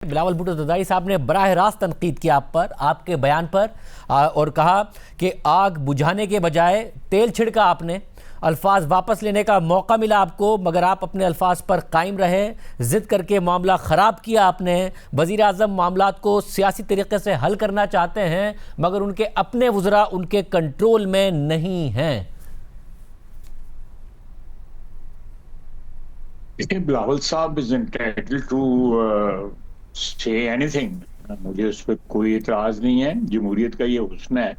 बिलावल भुट्टो जरदारी साहब ने बराह रास्त तनकीद किया आप पर, आपके बयान पर, और कहा कि आग बुझाने के बजाय तेल छिड़का आपने, अल्फाज वापस लेने का मौका मिला आपको मगर आप अपने अल्फाज पर कायम रहे, जिद करके मामला ख़राब किया आपने। वज़ीर आज़म मामलात को सियासी तरीके से हल करना चाहते हैं मगर उनके अपने वज़रा उनके कंट्रोल में नहीं हैं। बिलावल साहब is entitled to say anything. मुझे उस पर कोई इतराज नहीं है। जमहूरियत का ये हुस्न है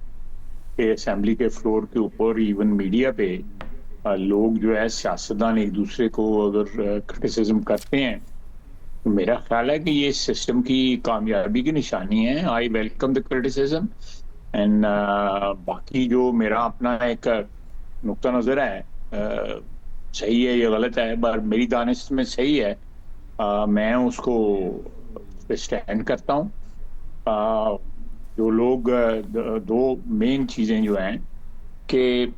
कि असेंबली के फ्लोर के ऊपर इवन मीडिया पे लोग जो है सियासतदान एक दूसरे को अगर क्रिटिसिज्म करते हैं तो मेरा ख्याल है कि ये सिस्टम की कामयाबी की निशानी है। I welcome the criticism and बाकी जो मेरा अपना एक नुक्ता नजर है, सही है या गलत है, पर मेरी दानिश में सही है। मैं उसको स्टैंड करता हूँ। जो लोग दो मेन चीजें जो हैं कि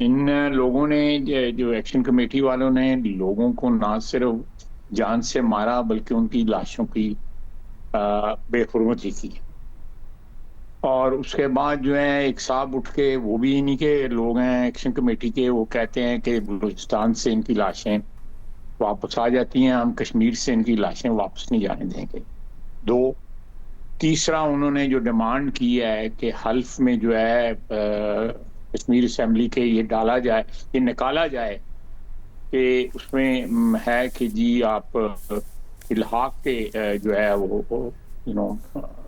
इन लोगों ने जो एक्शन कमेटी वालों ने लोगों को ना सिर्फ जान से मारा बल्कि उनकी लाशों की बेहुरमती की। और उसके बाद जो है एक साहब उठ के, वो भी इन्हीं के लोग हैं एक्शन कमेटी के, वो कहते हैं कि बलूचिस्तान से इनकी लाशें वापस आ जाती हैं, हम कश्मीर से इनकी लाशें वापस नहीं जाने देंगे। दो, तीसरा उन्होंने जो डिमांड की है कि हल्फ में जो है कश्मीर असेंबली के ये डाला जाए, ये निकाला जाए कि उसमें है कि जी आप इल्हाक के जो है वो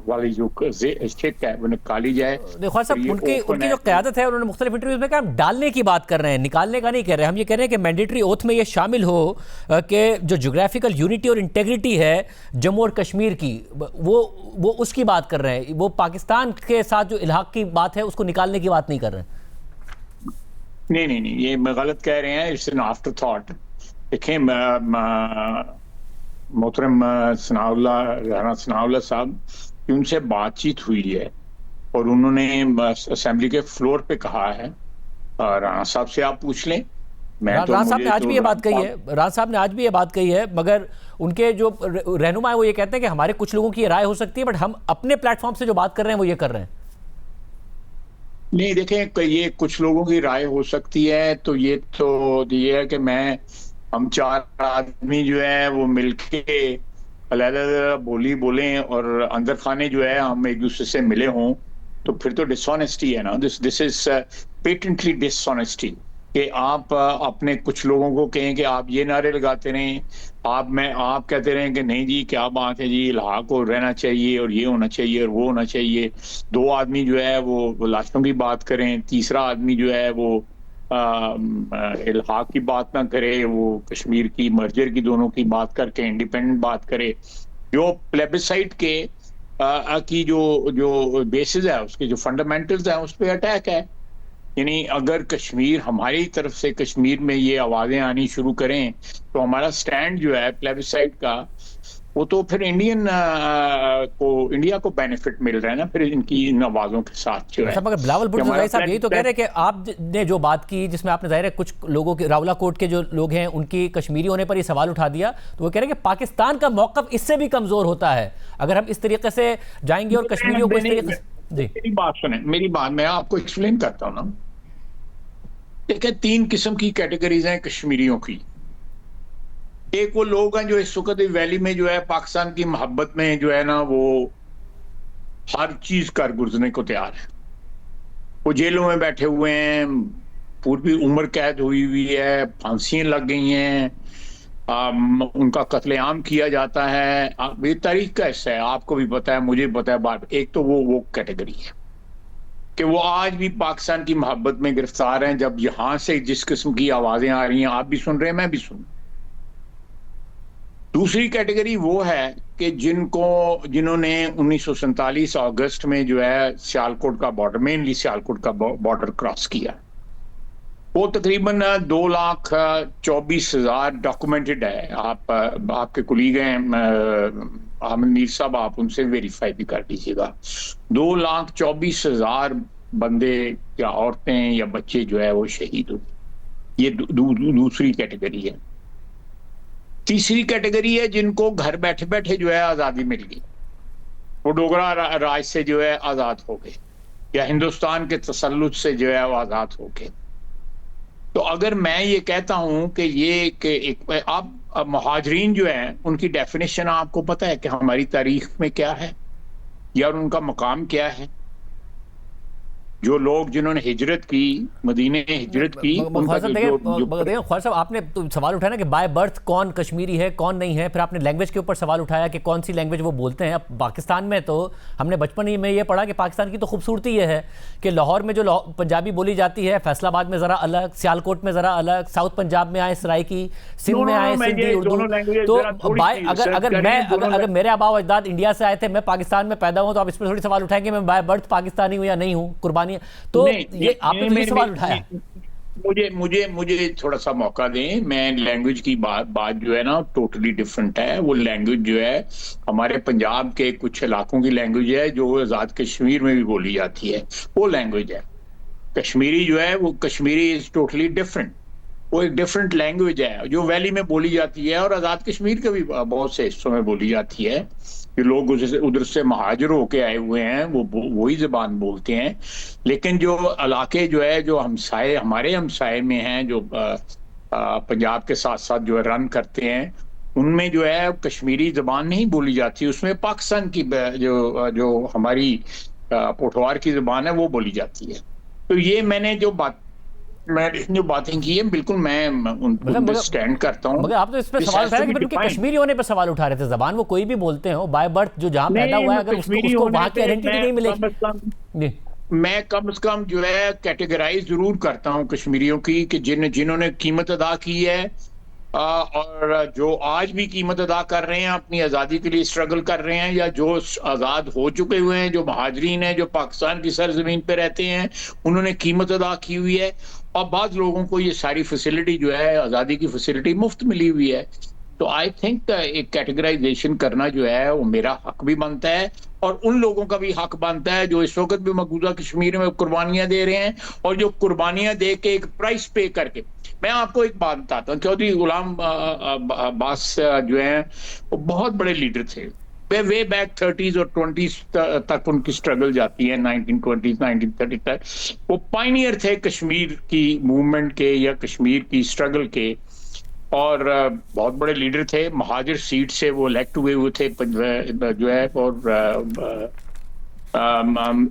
वाली जो शिक है वो निकाली जाए। देखो साहब, उनकी जो क़यादत है, उन्होंने मुख्तलिफ इंटरव्यूज में कहा हम डालने की बात कर रहे हैं, निकालने का नहीं कह रहे हैं। हम ये कह रहे हैं कि मैंडेटरी ओथ में ये शामिल हो कि जो ज्योग्राफिकल यूनिटी और इंटेग्रिटी है जम्मू और कश्मीर की, वो उसकी बात कर रहे हैं। वो पाकिस्तान के साथ जो इल्हाक की बात है उसको निकालने की बात नहीं कर रहे हैं। नहीं, ये मैं गलत कह रहे हैं। It's an after thought. देखिए, मोहतरम राना सनाउल्लाह साहब की उनसे बातचीत हुई है और उन्होंने असेंबली के फ्लोर पे कहा है, राणा साहब से आप पूछ लें। राणा साहब ने आज भी ये बात कही है, राणा साहब ने आज भी ये बात कही है, मगर उनके जो रहनुमा है वो ये कहते हैं कि हमारे कुछ लोगों की ये राय हो सकती है बट हम अपने प्लेटफॉर्म से जो बात कर रहे हैं वो ये कर रहे हैं। नहीं, देखें, ये कुछ लोगों की राय हो सकती है तो ये है कि हम चार आदमी जो है वो मिलके अलग-अलग बोली बोलें और अंदर खाने जो है हम एक दूसरे से मिले हों तो फिर तो डिसऑनेस्टी है ना। दिस इज पेटेंटली डिसऑनेस्टी कि आप अपने कुछ लोगों को कहें कि आप ये नारे लगाते रहें, आप कहते रहें कि नहीं जी क्या बात है जी, इल्हाक को रहना चाहिए और ये होना चाहिए और वो होना चाहिए। दो आदमी जो है वो लाशों की बात करें, तीसरा आदमी जो है वो इल्हाक की बात ना करे, वो कश्मीर की मर्जर की दोनों की बात करके इंडिपेंडेंट बात करे। जो प्लेबिसाइट के की जो बेसिस है, उसके जो फंडामेंटल्स हैं उस पर अटैक है। यानी अगर कश्मीर, हमारी तरफ से कश्मीर में ये आवाजें आनी शुरू करें तो हमारा स्टैंड जो है प्लेबिसाइट का, वो तो फिर इंडिया को बेनिफिट मिल रहा है ना फिर इनकी इन आवाजों के साथ जो है। मगर बिलावल भुट्टो जरदारी साहब यही तो कह रहे हैं कि आपने जो बात की जिसमें आपने जाहिर है कुछ लोगों के, रावला कोट के जो लोग हैं उनकी कश्मीरी होने पर ये सवाल उठा दिया, तो वो कह रहे हैं कि पाकिस्तान का मौकफ इससे भी कमजोर होता है अगर हम इस तरीके से जाएंगे और कश्मीरियों को इस तरीके से। मेरी बात सुने, मैं आपको एक्सप्लेन करता हूँ ना। देखिए, तीन किस्म की कैटेगरीज हैं कश्मीरियों की। एक वो लोग हैं जो इस वक्त वैली में जो है पाकिस्तान की मोहब्बत में जो है ना वो हर चीज कर गुजरने को तैयार है। वो जेलों में बैठे हुए हैं, पूरी उम्र कैद हुई है, फांसियां लग गई हैं, उनका कत्लेआम किया जाता है। ये तारीख का हिस्सा है, आपको भी पता है, मुझे भी पता है। बात एक तो वो कैटेगरी है कि वो आज भी पाकिस्तान की मोहब्बत में गिरफ्तार हैं। जब यहां से जिस किस्म की आवाजें आ रही हैं, आप भी सुन रहे हैं, मैं भी सुन। दूसरी कैटेगरी वो है कि जिन्होंने 1947 अगस्त में जो है सियालकोट का बॉर्डर, मेनली सियालकोट का बॉर्डर क्रॉस किया। वो तकरीबन 2,24,000 डॉक्यूमेंटेड है। आपके कुलीग हैं अहमद मीर साहब, आप उनसे वेरीफाई भी कर लीजिएगा। 2,24,000 बंदे या औरतें या बच्चे जो है वो शहीद हुए। ये दूसरी कैटेगरी है। तीसरी कैटेगरी है जिनको घर बैठे बैठे जो है आजादी मिल गई, वो डोगरा राज से जो है आजाद हो गए, या हिंदुस्तान के तसल्लुत से जो है वो आजाद हो गए। तो अगर मैं ये कहता हूं कि ये कि एक आप मुहाजिरीन जो है उनकी डेफिनेशन आपको पता है कि हमारी तारीख में क्या है या उनका मकाम क्या है? जो लोग जिन्होंने हिजरत की, मदीने हिजरत की, उनका देखिए ख्वाजा साहब, आपने तो सवाल उठाया ना कि बाय बर्थ कौन कश्मीरी है कौन नहीं है, फिर आपने लैंग्वेज के ऊपर सवाल उठाया कि कौन सी लैंग्वेज वो बोलते हैं। अब पाकिस्तान में तो हमने बचपन ही में ये पढ़ा कि पाकिस्तान की तो खूबसूरती ये है कि लाहौर में जो पंजाबी बोली जाती है, फैसलाबाद में ज़रा अलग, सियालकोट में ज़रा अलग, साउथ पंजाब में आए सराइकी, सिंध में आए सिंधी उर्दू। तो अगर मेरे आबा अजदाद इंडिया से आए थे, मैं पाकिस्तान में पैदा हूँ, तो आप इस पर थोड़ी सवाल उठाएंगे मैं बाय बर्थ पाकिस्तानी हूँ या नहीं हूँ, कुर्बानी। तो ये आपने तो ये सवाल उठाया। मुझे थोड़ा सा मौका दें। मैं लैंग्वेज की बात जो है ना टोटली डिफरेंट है। वो लैंग्वेज जो है हमारे पंजाब के कुछ इलाकों की लैंग्वेज है जो आजाद कश्मीर में भी बोली जाती है, वो लैंग्वेज है। कश्मीरी जो है वो कश्मीरी इज टोटली डिफरेंट, वो एक डिफरेंट लैंग्वेज है जो वैली में बोली जाती है और आजाद कश्मीर के भी बहुत से हिस्सों में बोली जाती है। जो लोग उधर से महाजिर होके आए हुए हैं वो वही जबान बोलते हैं। लेकिन जो इलाके जो है जो हमसाए हमारे हमसाए में हैं, जो पंजाब के साथ साथ जो है रन करते हैं, उनमें जो है कश्मीरी जबान नहीं बोली जाती, उसमें पाकिस्तान की जो हमारी पोठवार की जबान है वो बोली जाती है। तो ये मैंने जो बातें की है बिल्कुल मैं उनको स्टैंड करता हूँ। मगर आप तो इस पे सवाल उठा रहे हैं कि फिर कश्मीरी होने पे सवाल उठा रहे थे। जबान वो कोई भी बोलते हो, बाय बर्थ जो जहां पैदा हुआ है, अगर उसको वहां की आइडेंटिटी नहीं मिलेगी। मैं कम से कम जो है कैटेगराइज जरूर करता हूँ कश्मीरियों की कि जिन्होंने कीमत अदा की है और जो आज भी कीमत अदा कर रहे हैं, अपनी आज़ादी के लिए स्ट्रगल कर रहे हैं, या जो आज़ाद हो चुके हुए हैं, जो महाजरीन हैं, जो पाकिस्तान की सरजमीन पे रहते हैं, उन्होंने कीमत अदा की हुई है। और बाद लोगों को ये सारी फैसिलिटी जो है आज़ादी की फैसिलिटी मुफ्त मिली हुई है। तो आई थिंक एक कैटेगराइजेशन करना जो है वो मेरा हक भी बनता है और उन लोगों का भी हक बनता है जो इस वक्त भी मकबूजा कश्मीर में कुर्बानियां दे रहे हैं और जो कुर्बानियां दे के एक प्राइस पे करके। मैं आपको एक बात बताता हूँ, चौधरी गुलाम अब्बास जो है वो बहुत बड़े लीडर थे। वे बैक 30s और 20s तक उनकी स्ट्रगल जाती है, 1920s 1930 तक। वो पायनियर थे कश्मीर की मूवमेंट के या कश्मीर की स्ट्रगल के, और बहुत बड़े लीडर थे। महाजिर सीट से वो इलेक्ट हुए थे जो है, और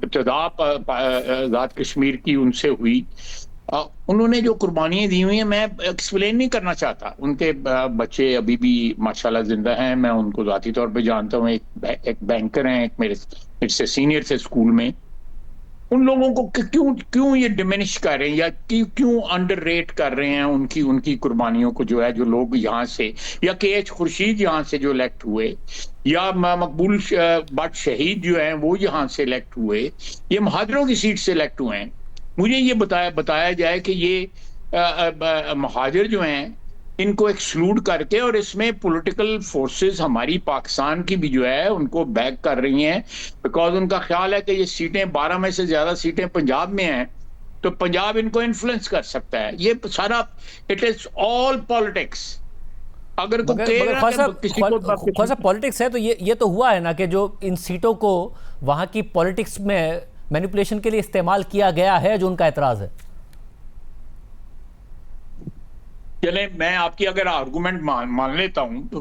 इब्तिदा आजाद कश्मीर की उनसे हुई। उन्होंने जो कुर्बानियां दी हुई हैं मैं एक्सप्लेन नहीं करना चाहता। उनके बच्चे अभी भी माशाल्लाह जिंदा हैं, मैं उनको जाती तौर पे जानता हूँ। एक बैंकर हैं, एक मेरे से सीनियर थे स्कूल में। उन लोगों को क्यों ये डिमिनिश कर रहे हैं या क्यों अंडररेट कर रहे हैं उनकी कुर्बानियों को, जो है जो लोग यहाँ से, या KH खुर्शीद यहाँ से जो इलेक्ट हुए, या मकबूल भट्ट शहीद जो हैं वो यहाँ से इलेक्ट हुए, ये महाजिरों की सीट से इलेक्ट हुए हैं। मुझे ये बताया जाए कि ये महाजिर जो हैं इनको एक्सक्लूड करके, और इसमें पॉलिटिकल फोर्सेस हमारी पाकिस्तान की भी जो है उनको बैक कर रही हैं, बिकॉज उनका ख्याल है कि ये सीटें 12 में से ज्यादा सीटें पंजाब में हैं तो पंजाब इनको इन्फ्लुएंस कर सकता है। ये सारा इट इज ऑल पॉलिटिक्स। अगर पॉलिटिक्स है तो ये तो हुआ है ना कि जो इन सीटों को वहां की पॉलिटिक्स में मैनिपुलेशन के लिए इस्तेमाल किया गया है, जो उनका एतराज है। चले मैं आपकी अगर आर्गुमेंट मान लेता हूं तो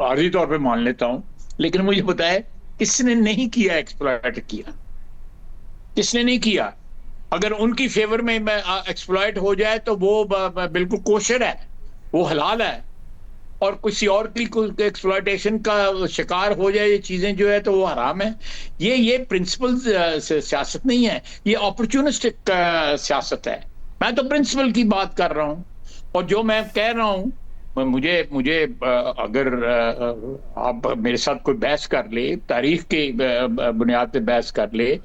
आर्जी तौर पे मान लेता हूं, लेकिन मुझे बताए किसने नहीं किया, एक्सप्लॉइट किया किसने नहीं किया? अगर उनकी फेवर में एक्सप्लॉइट हो जाए तो वो बिल्कुल कोशर है, वो हलाल है, और किसी और की एक्सप्लॉइटेशन का शिकार हो जाए ये चीजें जो है तो वो हराम है। ये प्रिंसिपल सियासत नहीं है, ये अपॉर्चुनिस्टिक सियासत है। मैं तो प्रिंसिपल की बात कर रहा हूं, और जो मैं कह रहा हूं मुझे अगर आप मेरे साथ कोई बहस कर ले, तारीख के बुनियाद पे बहस कर ले,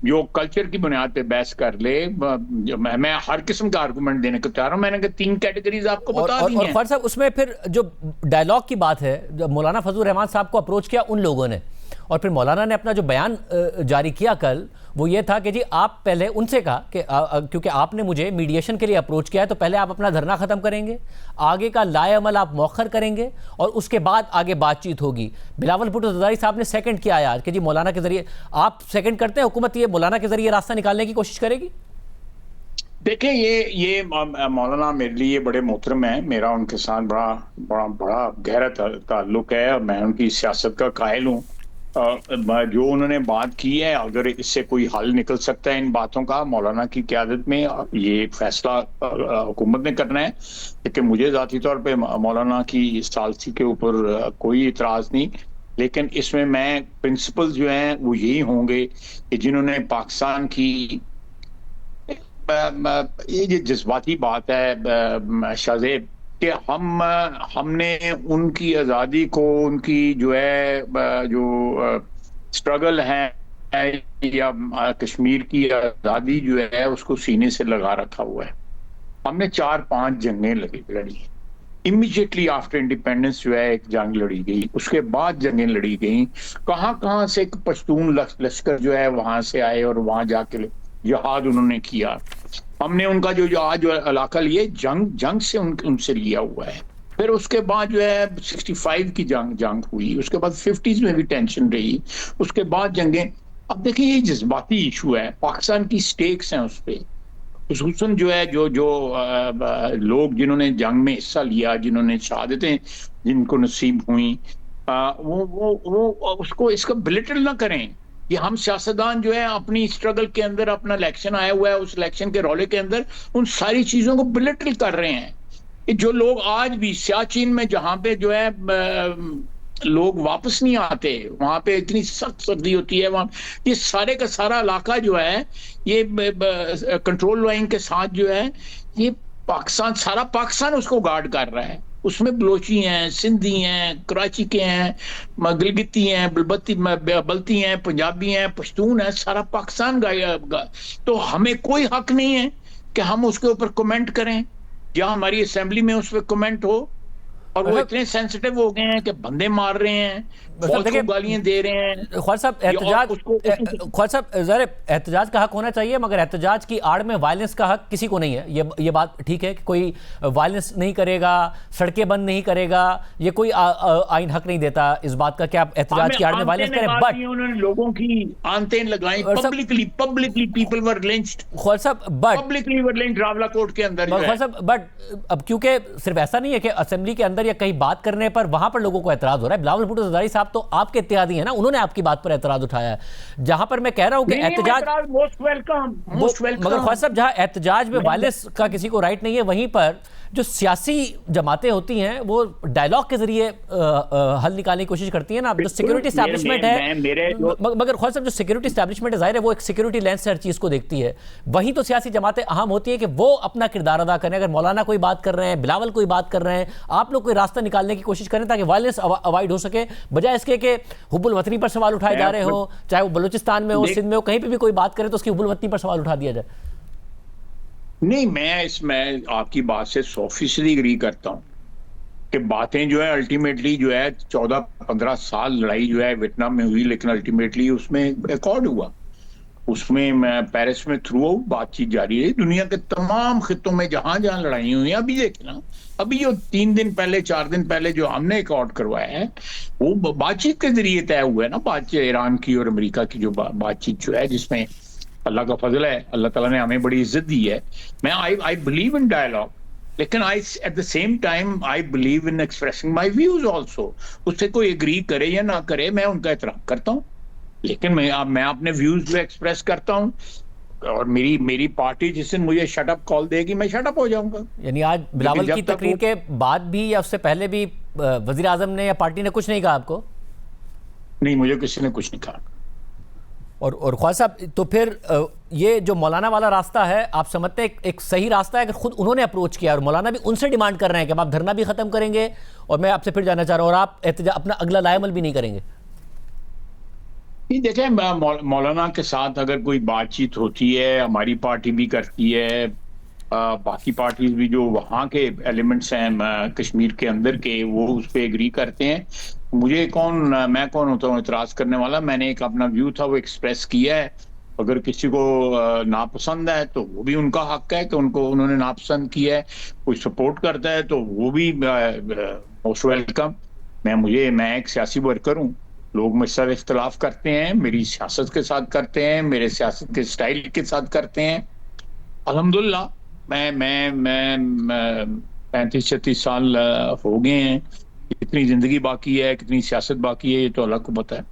जो कल्चर की बुनियाद पे बहस कर ले, मैं हर किस्म का आर्गुमेंट देने को चाह रहा हूं। मैंने कहा 3 कैटेगरीज आपको बता दी हैं। और साहब उसमें फिर जो डायलॉग की बात है, जब मौलाना फजल रहमान साहब को अप्रोच किया उन लोगों ने, और फिर मौलाना ने अपना जो बयान जारी किया कल, वो ये था कि जी आप पहले उनसे कहा कि क्योंकि आपने मुझे मीडिएशन के लिए अप्रोच किया है तो पहले आप अपना धरना ख़त्म करेंगे, आगे का लाएअमल आप मौखर करेंगे और उसके बाद आगे बातचीत होगी। बिलावल भुट्टो ज़रदारी साहब ने सेकंड किया आज कि जी मौलाना के ज़रिए आप सेकंड करते हैं, हुकूमत ये मौलाना के ज़रिए रास्ता निकालने की कोशिश करेगी? देखिए, ये मौलाना मेरे लिए बड़े मोहतरम है, मेरा उनके साथ बड़ा बड़ा बड़ा गहरा ताल्लुक है और मैं उनकी सियासत का कायल हूँ। जो उन्होंने बात की है, अगर इससे कोई हल निकल सकता है इन बातों का मौलाना की क़यादत में, ये फैसला हुकूमत ने करना है। लेकिन मुझे ज़ाती तौर पे मौलाना की इस सालसी के ऊपर कोई इतराज़ नहीं, लेकिन इसमें मैं प्रिंसिपल जो हैं वो यही होंगे कि जिन्होंने पाकिस्तान की ये जो जज्बाती बात है शाहजेब, कि हमने उनकी आज़ादी को, उनकी जो है जो स्ट्रगल है या कश्मीर की आज़ादी जो है उसको सीने से लगा रखा हुआ है। हमने 4-5 जंगें लड़ी, इमीडिएटली आफ्टर इंडिपेंडेंस जो है एक जंग लड़ी गई, उसके बाद जंगें लड़ी गई, कहाँ से एक पश्तून लश्कर जो है वहां से आए और वहां जाके जिहाद उन्होंने किया। हमने उनका जो आज इलाका लिए जंग से उनसे लिया हुआ है। फिर उसके बाद जो है 65 की जंग हुई, उसके बाद 50s में भी टेंशन रही, उसके बाद जंगें। अब देखिए, ये जज्बाती इशू है, पाकिस्तान की स्टेक्स हैं उस पर, खुसूसन जो है जो लोग जिन्होंने जंग में हिस्सा लिया, जिन्होंने शहादतें जिनको नसीब हुई, वो उसको इसका बिलिटल ना करें कि हम सियासतदान जो है अपनी स्ट्रगल के अंदर, अपना इलेक्शन आया हुआ है, उस इलेक्शन के रौले के अंदर उन सारी चीजों को बिलिटल कर रहे हैं। कि जो लोग आज भी सियाचिन में, जहां पे जो है लोग वापस नहीं आते, वहां पे इतनी सख्त सर्दी होती है, वहां ये सारे का सारा इलाका जो है ये कंट्रोल लाइन के साथ जो है ये पाकिस्तान, सारा पाकिस्तान उसको गार्ड कर रहा है। उसमें बलोची हैं, सिंधी हैं, कराची के हैं, गिलगिती हैं, बल्ती हैं, पंजाबी हैं, पश्तून हैं, सारा पाकिस्तान तो हमें कोई हक नहीं है कि हम उसके ऊपर कमेंट करें या हमारी असेंबली में उस पर कमेंट हो। और वो इतने सेंसिटिव हो गए हैं कि बंदे मार रहे हैं, गालियां दे रहे हैं। ख्वाजा साहब, ज़रा एहतजाज का हक होना चाहिए, मगर एहतजाज की आड़ में वायलेंस का हक किसी को नहीं है। ये बात ठीक है कि कोई वायलेंस नहीं करेगा, सड़कें बंद नहीं करेगा, ये कोई आइन हक नहीं देता इस बात का कि आप एहतजाज की आड़ में वायलेंस करें। बट उन्होंने लोगों की आंतें लगाई, publicly people were lynched, Khwaja Sahab, but publicly were lynched Rawalakot के अंदर। ख्वाजा साहब, बट अब क्योंकि सिर्फ ऐसा नहीं है कि असेंबली के अंदर या कहीं बात करने पर वहां पर लोगों को एतराज हो रहा है। बिलावल भुट्टो ज़रदारी साहब तो आपके इत्तेहादी हैं ना, उन्होंने आपकी बात पर एतराज उठाया है। जहां पर मैं कह रहा हूं कि एहतजाज मोस्ट वेलकम, मगर ख्वाजा साहब, जहां एहतजाज में वायलेंस का किसी को राइट नहीं है, वहीं पर जो सियासी जमातें होती हैं वो डायलॉग के जरिए हल निकालने की कोशिश करती हैं ना। जो सिक्योरिटी एस्टैब्लिशमेंट है, मगर ख्वाजा साहब, जो सिक्योरिटी एस्टैब्लिशमेंट है, जाहिर है वो एक सिक्योरिटी लेंस से हर चीज को देखती है। वहीं तो सियासी जमातें अहम होती है कि वो अपना किरदार अदा करें। अगर मौलाना कोई बात कर रहे हैं, बिलावल कोई बात कर रहे हैं, आप लोग कोई रास्ता निकालने की कोशिश करें ताकि वायलेंस अवॉइड हो सके, बजाय इसके कि हुब्बुल वतनी पर सवाल उठाए जा रहे हो, चाहे वो बलूचिस्तान में हो, सिंध में हो, कहीं पर भी कोई बात करे तो उसकी हुब्बुल वतनी पर सवाल उठा दिया जाए। नहीं, मैं आपकी बात से 100% एग्री करता हूं कि बातें जो है अल्टीमेटली जो है 14-15 साल लड़ाई जो है वियतनाम में हुई, लेकिन अल्टीमेटली उसमें एकॉर्ड हुआ। उसमें मैं पेरिस में थ्रू आउट बातचीत जारी रही, दुनिया के तमाम खित्तों में जहां जहां लड़ाई हुई। अभी देखना, अभी जो 3 दिन पहले 4 दिन पहले जो हमने एकॉर्ड करवाया है वो बातचीत के जरिए तय हुआ है ना। बातचीत ईरान की और अमेरिका की जो बातचीत जो है, जिसमें अल्लाह का फजल है, अल्लाह ताला ने हमें बड़ी इज्जत दी है। मैं आई बिलीव इन डायलॉग, लेकिन at the same time I believe in expressing my views also. उससे कोई एग्री करे या ना करे, मैं उनका एहतराम करता हूँ, लेकिन मैं अपने व्यूज जो एक्सप्रेस करता हूँ। और मेरी पार्टी जिस दिन मुझे शट अप कॉल देगी, मैं शट अप हो जाऊंगा। यानी आज बिलावल की तकरीर के बाद भी या उससे पहले भी वजीर आजम ने या पार्टी ने कुछ नहीं कहा आपको? नहीं, मुझे किसी ने कुछ नहीं कहा। और ख्वाजा साहब, तो फिर ये जो मौलाना वाला रास्ता है, आप समझते हैं एक सही रास्ता है? अगर खुद उन्होंने अप्रोच किया और मौलाना भी उनसे डिमांड कर रहे हैं कि आप धरना भी खत्म करेंगे, और मैं आपसे फिर जानना चाह रहा हूँ, और आप अपना अगला लाएमल भी नहीं करेंगे? देखें, मौलाना के साथ अगर कोई बातचीत होती है, हमारी पार्टी भी करती है, बाकी पार्टीज भी जो वहाँ के एलिमेंट्स हैं कश्मीर के अंदर के, वो उस पर एग्री करते हैं। मैं कौन होता हूँ इतराज करने वाला। मैंने एक अपना व्यू था वो एक्सप्रेस किया है। अगर किसी को नापसंद है तो वो भी उनका हक है कि उनको उन्होंने नापसंद किया है। कोई सपोर्ट करता है तो वो भी मोस्ट वेलकम। मैं एक सियासी वर्कर हूँ। लोग मुझसे इख्तलाफ करते हैं, मेरी सियासत के साथ करते हैं, मेरे सियासत के स्टाइल के साथ करते हैं। अल्हम्दुलिल्लाह। मैं 35-36 साल हो गए हैं। कितनी जिंदगी बाकी है, कितनी सियासत बाकी है, ये तो अल्लाह को पता है।